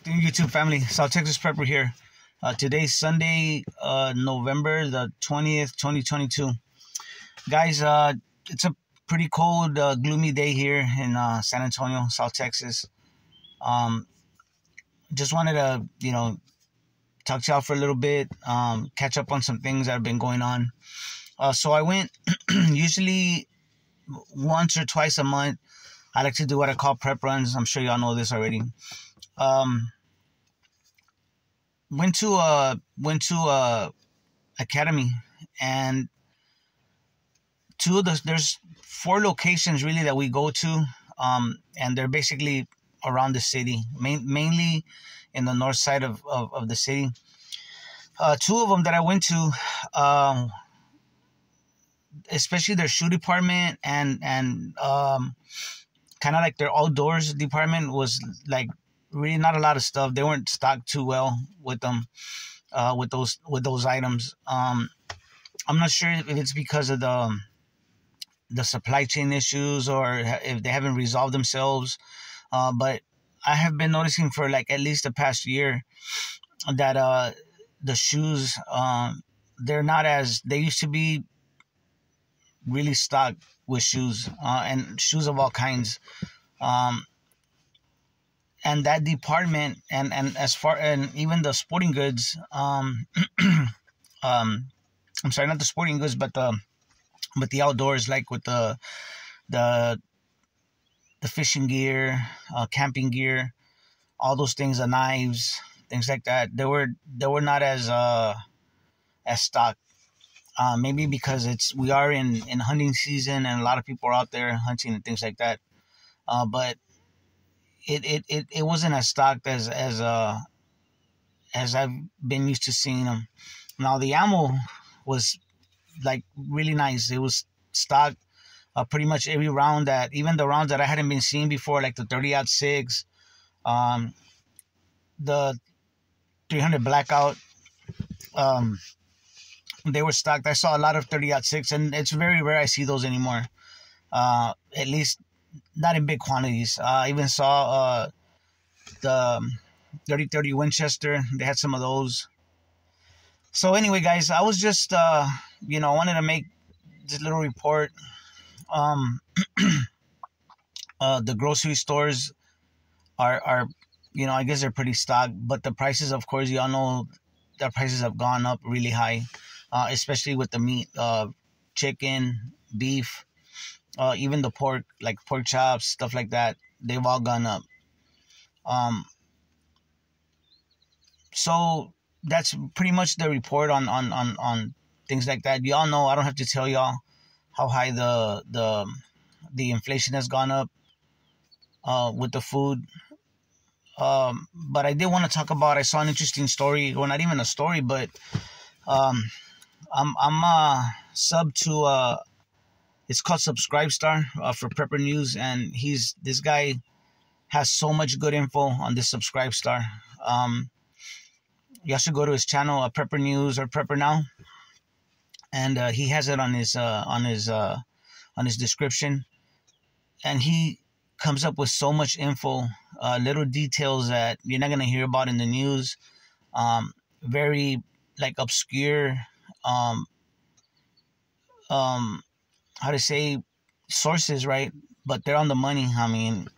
YouTube family, South Texas Prepper here. Today's Sunday, November the 20th, 2022. Guys, it's a pretty cold, gloomy day here in San Antonio, South Texas. Just wanted to, talk to y'all for a little bit, catch up on some things that have been going on. So I went, usually once or twice a month, I like to do what I call prep runs. I'm sure y'all know this already. Went to a academy, and there's 4 locations really that we go to, and they're basically around the city, mainly in the north side of the city. 2 of them that I went to, especially their shoe department and kind of like their outdoors department, was like really not a lot of stuff. They weren't stocked too well with them, with those items. I'm not sure if it's because of the supply chain issues or if they haven't resolved themselves. But I have been noticing for like at least the past year that the shoes, they're not as they used to be, really stocked with shoes, and shoes of all kinds. And that department and even the sporting goods, I'm sorry, not the sporting goods, but the outdoors, like with the fishing gear, camping gear, all those things, the knives, things like that. They were not as stocked. Maybe because we are in hunting season and a lot of people are out there hunting and things like that. But it wasn't as stocked as I've been used to seeing them. Now the ammo was like really nice. It was stocked pretty much every round, that even the rounds that I hadn't been seeing before, like the 30-06, the 300 blackout. They were stocked. I saw a lot of 30-06, and it's very rare I see those anymore. At least not in big quantities. I even saw the 30-30 Winchester. They had some of those. So anyway, guys, I was just, I wanted to make this little report. The grocery stores are, I guess they're pretty stocked, but the prices, of course, y'all know, the prices have gone up really high, especially with the meat, chicken, beef, even the pork, like pork chops, stuff like that. They've all gone up. So that's pretty much the report on things like that. Y'all know, I don't have to tell y'all how high the inflation has gone up with the food. But I did want to talk about, I saw an interesting story, well, not even a story, but I'm sub to it's called Subscribe Star for Prepper News, and this guy has so much good info on this Subscribe Star. Y'all should go to his channel, Prepper News or Prepper Now, and he has it on his description, and he comes up with so much info, little details that you're not gonna hear about in the news, very like obscure, how to say, sources, right? But they're on the money. I mean,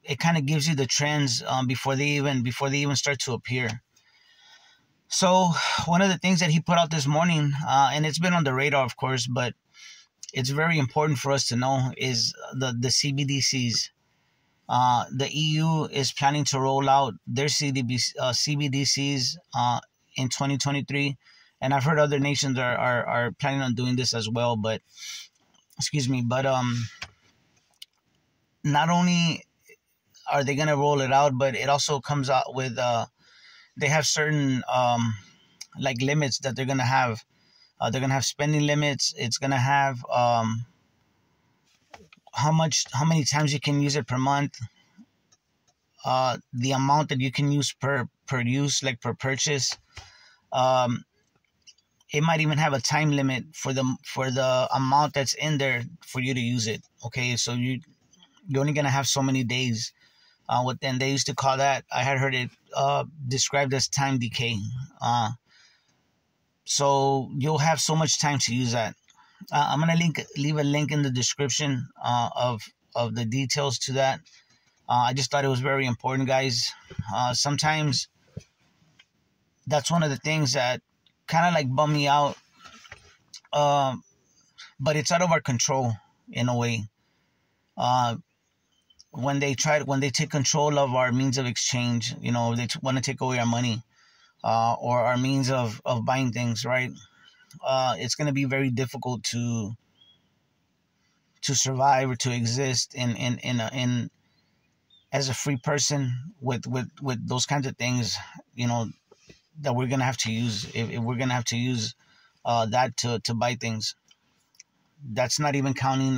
it kind of gives you the trends before they even start to appear. So one of the things that he put out this morning, and it's been on the radar, of course, but it's very important for us to know, is the CBDCs. The EU is planning to roll out their CBDCs in 2023, and I've heard other nations are planning on doing this as well. But not only are they gonna roll it out, but it also comes out with they have certain like limits that they're gonna have. They're gonna have spending limits. It's gonna have how many times you can use it per month, the amount that you can use per use, like per purchase. It might even have a time limit for the amount that's in there for you to use it. Okay, so you're only gonna have so many days What then they used to call that. I had heard it described as time decay. Uh, so you'll have so much time to use that. I'm gonna leave a link in the description of the details to that. I just thought it was very important, guys. Sometimes that's one of the things that kind of like bum me out, uh, but it's out of our control in a way. Uh, when they take control of our means of exchange, they want to take away our money, or our means of buying things, right? It's going to be very difficult to survive or to exist in as a free person with those kinds of things, that we're gonna have to use, if we're gonna have to use that to buy things. That's not even counting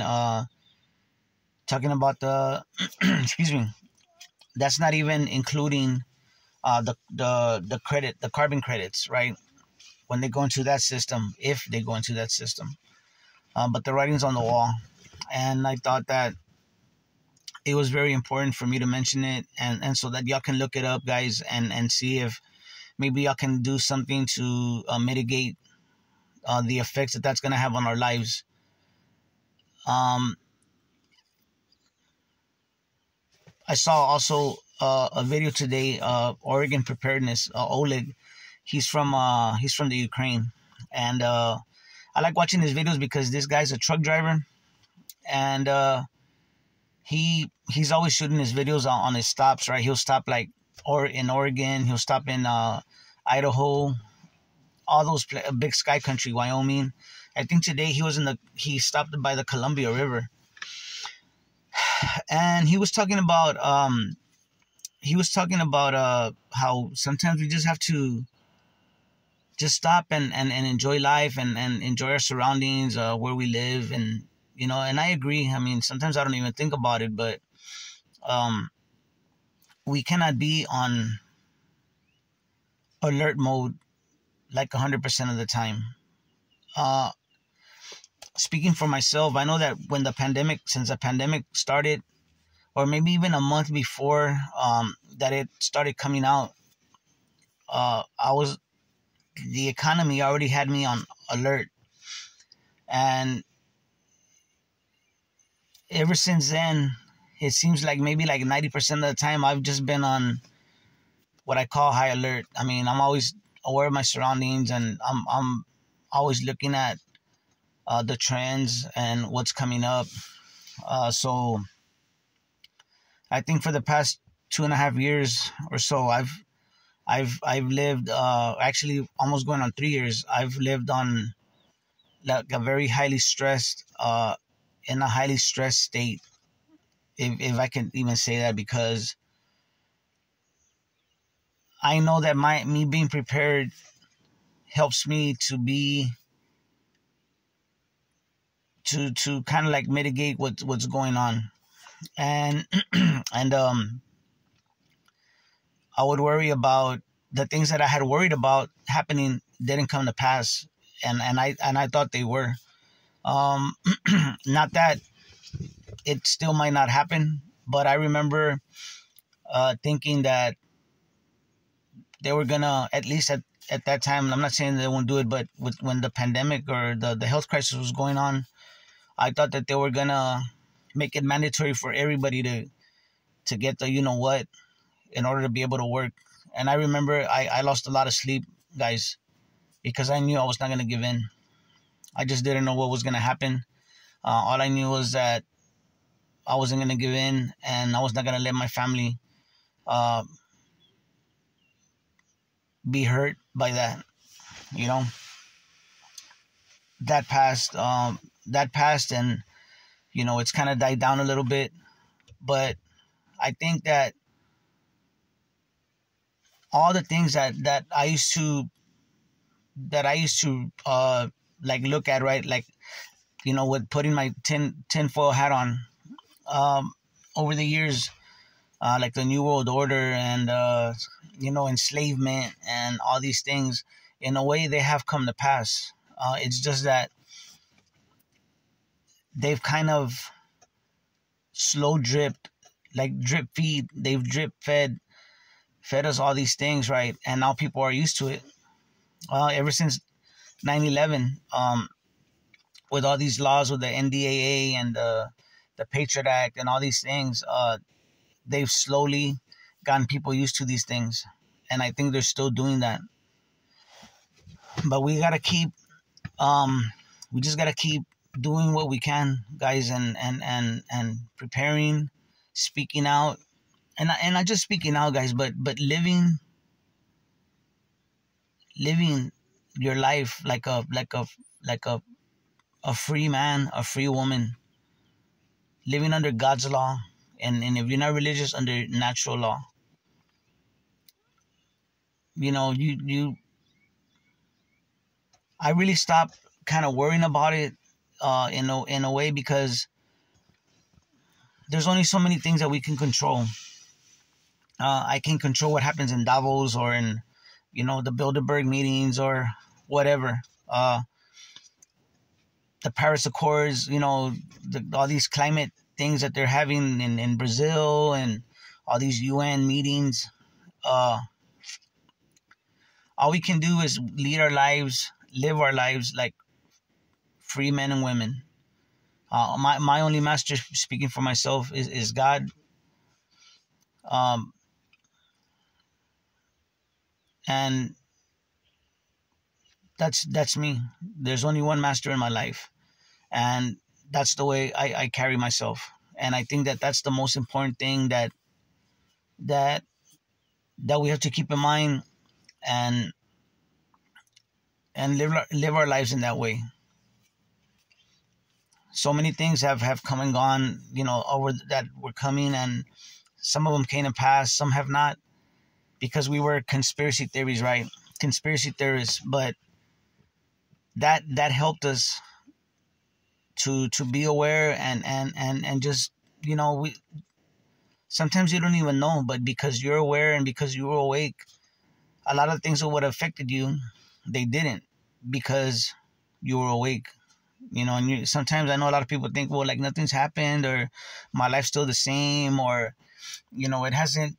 talking about the excuse me. That's not even including the carbon credits, right? When they go into that system, if they go into that system. But the writing's on the wall, and I thought that it was very important for me to mention it, and so that y'all can look it up, guys, and see if maybe y'all can do something to mitigate the effects that that's going to have on our lives. I saw also a video today, Oregon Preparedness, Oleg. He's from the Ukraine, and I like watching his videos because this guy's a truck driver, and he's always shooting his videos on his stops, right? He'll stop like in Oregon, he'll stop in Idaho, all those big sky country, Wyoming. I think today he stopped by the Columbia River, and he was talking about how sometimes we just have to just stop and enjoy life, and enjoy our surroundings, where we live, and I agree. I mean, sometimes I don't even think about it, but we cannot be on alert mode like 100% of the time. Speaking for myself, I know that since the pandemic started, or maybe even a month before that it started coming out, the economy already had me on alert, and ever since then, it seems like maybe like 90% of the time I've just been on what I call high alert. I mean, I'm always aware of my surroundings, and I'm always looking at the trends and what's coming up. So I think for the past 2.5 years or so, I've lived, actually almost going on 3 years. I've lived on like a very highly stressed, in a highly stressed state, if I can even say that, because I know that me being prepared helps me to kind of like mitigate what's going on, and and I would worry about the things that I had worried about happening didn't come to pass, and I thought they were. Not that it still might not happen, but I remember thinking that they were gonna, at least at that time. I'm not saying they won't do it, but when the pandemic or the health crisis was going on, I thought that they were gonna make it mandatory for everybody to get the what in order to be able to work. And I remember I lost a lot of sleep, guys, because I knew I was not gonna give in. I just didn't know what was gonna happen. All I knew was that I wasn't gonna give in, and I was not gonna let my family uh, be hurt by that. You know, that passed. That passed, and it's kind of died down a little bit. But I think that all the things that I used to like look at, right, like with putting my tinfoil hat on, over the years, like the New World Order and enslavement and all these things, in a way they have come to pass. It's just that they've kind of slow dripped like drip feed. They've drip fed us all these things, right? And now people are used to it. Ever since 9/11, with all these laws with the NDAA and the Patriot Act and all these things, they've slowly gotten people used to these things, and I think they're still doing that. But we just gotta keep doing what we can, guys, and preparing, speaking out, and not just speaking out, guys, but living your life like a free man, a free woman, living under God's law, and if you're not religious, under natural law. You know, I really stopped kind of worrying about it, in a way, because there's only so many things that we can control. I can control what happens in Davos or in, the Bilderberg meetings or whatever. The Paris Accords, all these climate things that they're having in Brazil, and all these UN meetings. All we can do is live our lives like free men and women. My only master, speaking for myself, is God. And that's me. There's only one master in my life, and that's the way I carry myself. And I think that that's the most important thing that we have to keep in mind, and live our lives in that way. So many things have come and gone, over that were coming, and some of them came and passed, some have not, because we were conspiracy theories, right? Conspiracy theorists, but that helped us to be aware, and just, we sometimes you don't even know, but because you're aware and because you were awake, a lot of things that would have affected you, they didn't, because you were awake. And sometimes I know a lot of people think, well, like, nothing's happened, or my life's still the same, or it hasn't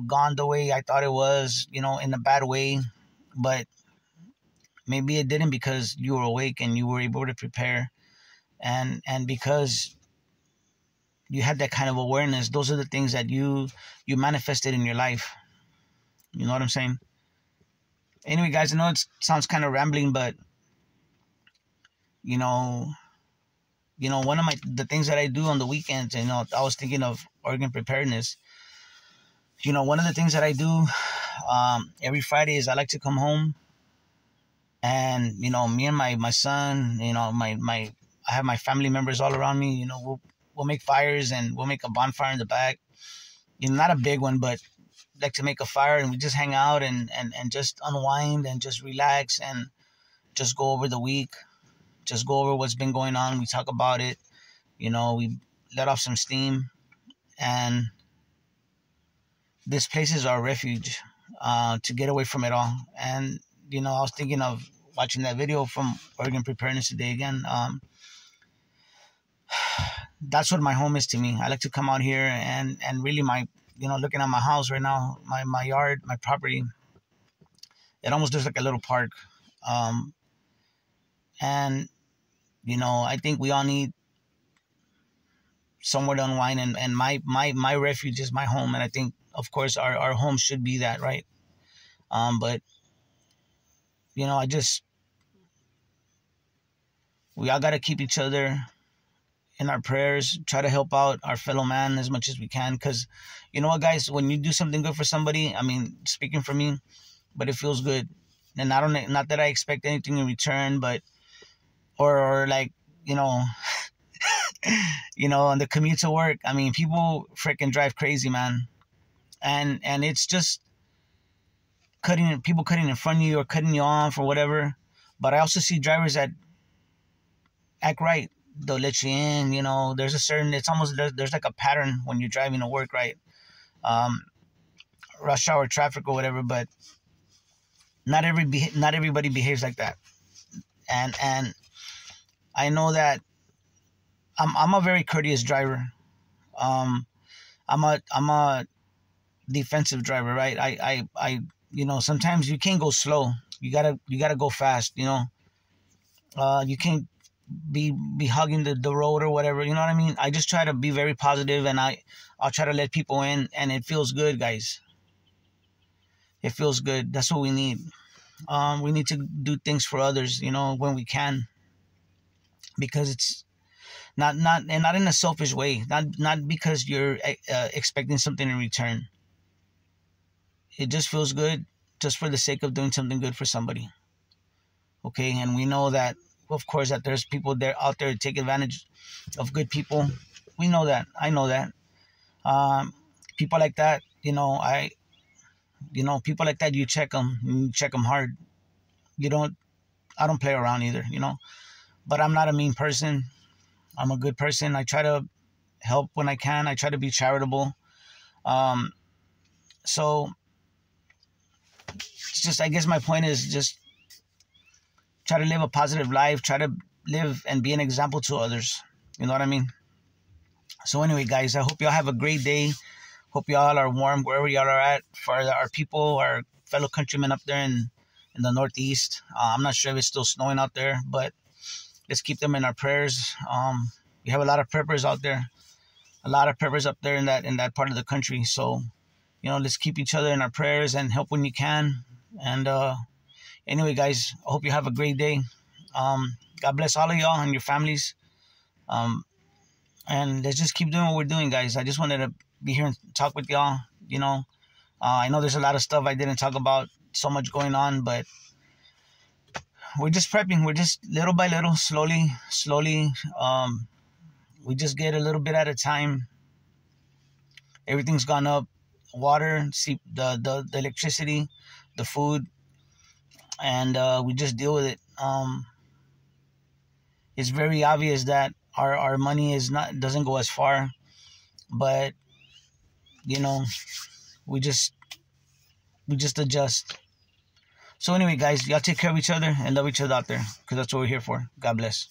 gone the way I thought it was, in a bad way. But maybe it didn't, because you were awake and you were able to prepare, and because you had that kind of awareness. Those are the things that you manifested in your life. You know what I'm saying? Anyway, guys, I know it sounds kind of rambling, but one of the things that I do on the weekends, I was thinking of organ preparedness. One of the things that I do every Friday is I like to come home, and me and my son, I have my family members all around me. We'll make fires, and we'll make a bonfire in the back. Not a big one, but like to make a fire, and we just hang out and just unwind and just relax, and just go over the week, just go over what's been going on. We talk about it, we let off some steam, and this place is our refuge, to get away from it all. And I was thinking of watching that video from organ preparedness today again. That's what my home is to me. I like to come out here and really looking at my house right now, my yard, my property, it almost looks like a little park. And I think we all need somewhere to unwind, and my refuge is my home. And I think, of course, our home should be that, right? But we all got to keep each other in our prayers, try to help out our fellow man as much as we can. Because you know what, guys, when you do something good for somebody, I mean, speaking for me, but it feels good. And not that I expect anything in return, but or like, on the commute to work, I mean, people freaking drive crazy, man. And it's just people cutting in front of you or cutting you off or whatever. But I also see drivers that act right. They'll let you in, there's there's like a pattern when you're driving to work, right? Rush hour traffic or whatever, but not everybody behaves like that. And I know that I'm a very courteous driver. I'm I'm a defensive driver, right? Sometimes you can't go slow. You gotta go fast. You can't be hugging the road or whatever. You know what I mean? I just try to be very positive, and I'll try to let people in, and it feels good, guys. It feels good. That's what we need. We need to do things for others, when we can, because it's not in a selfish way. Not because you're expecting something in return. It just feels good, just for the sake of doing something good for somebody. Okay, and we know that, of course, that there's people there out there to take advantage of good people. We know that. I know that. People like that, people like that, you check them. You check them hard. I don't play around either, But I'm not a mean person. I'm a good person. I try to help when I can. I try to be charitable. So it's just, I guess my point is just try to live a positive life. Try to live and be an example to others. You know what I mean? So anyway, guys, I hope y'all have a great day. Hope y'all are warm wherever y'all are at. For our people, our fellow countrymen up there in the Northeast. I'm not sure if it's still snowing out there, but let's keep them in our prayers. We have a lot of preppers out there. A lot of preppers up there in that part of the country. So, let's keep each other in our prayers and help when you can. And anyway, guys, I hope you have a great day. God bless all of y'all and your families. And let's just keep doing what we're doing, guys. I just wanted to be here and talk with y'all. I know there's a lot of stuff I didn't talk about, so much going on, but we're just prepping. We're just little by little, slowly. We just get a little bit at a time. Everything's gone up. Water, see the electricity, the food, and we just deal with it. It's very obvious that our money doesn't go as far, but we just adjust. So anyway, guys, y'all take care of each other and love each other out there, because that's what we're here for. God bless.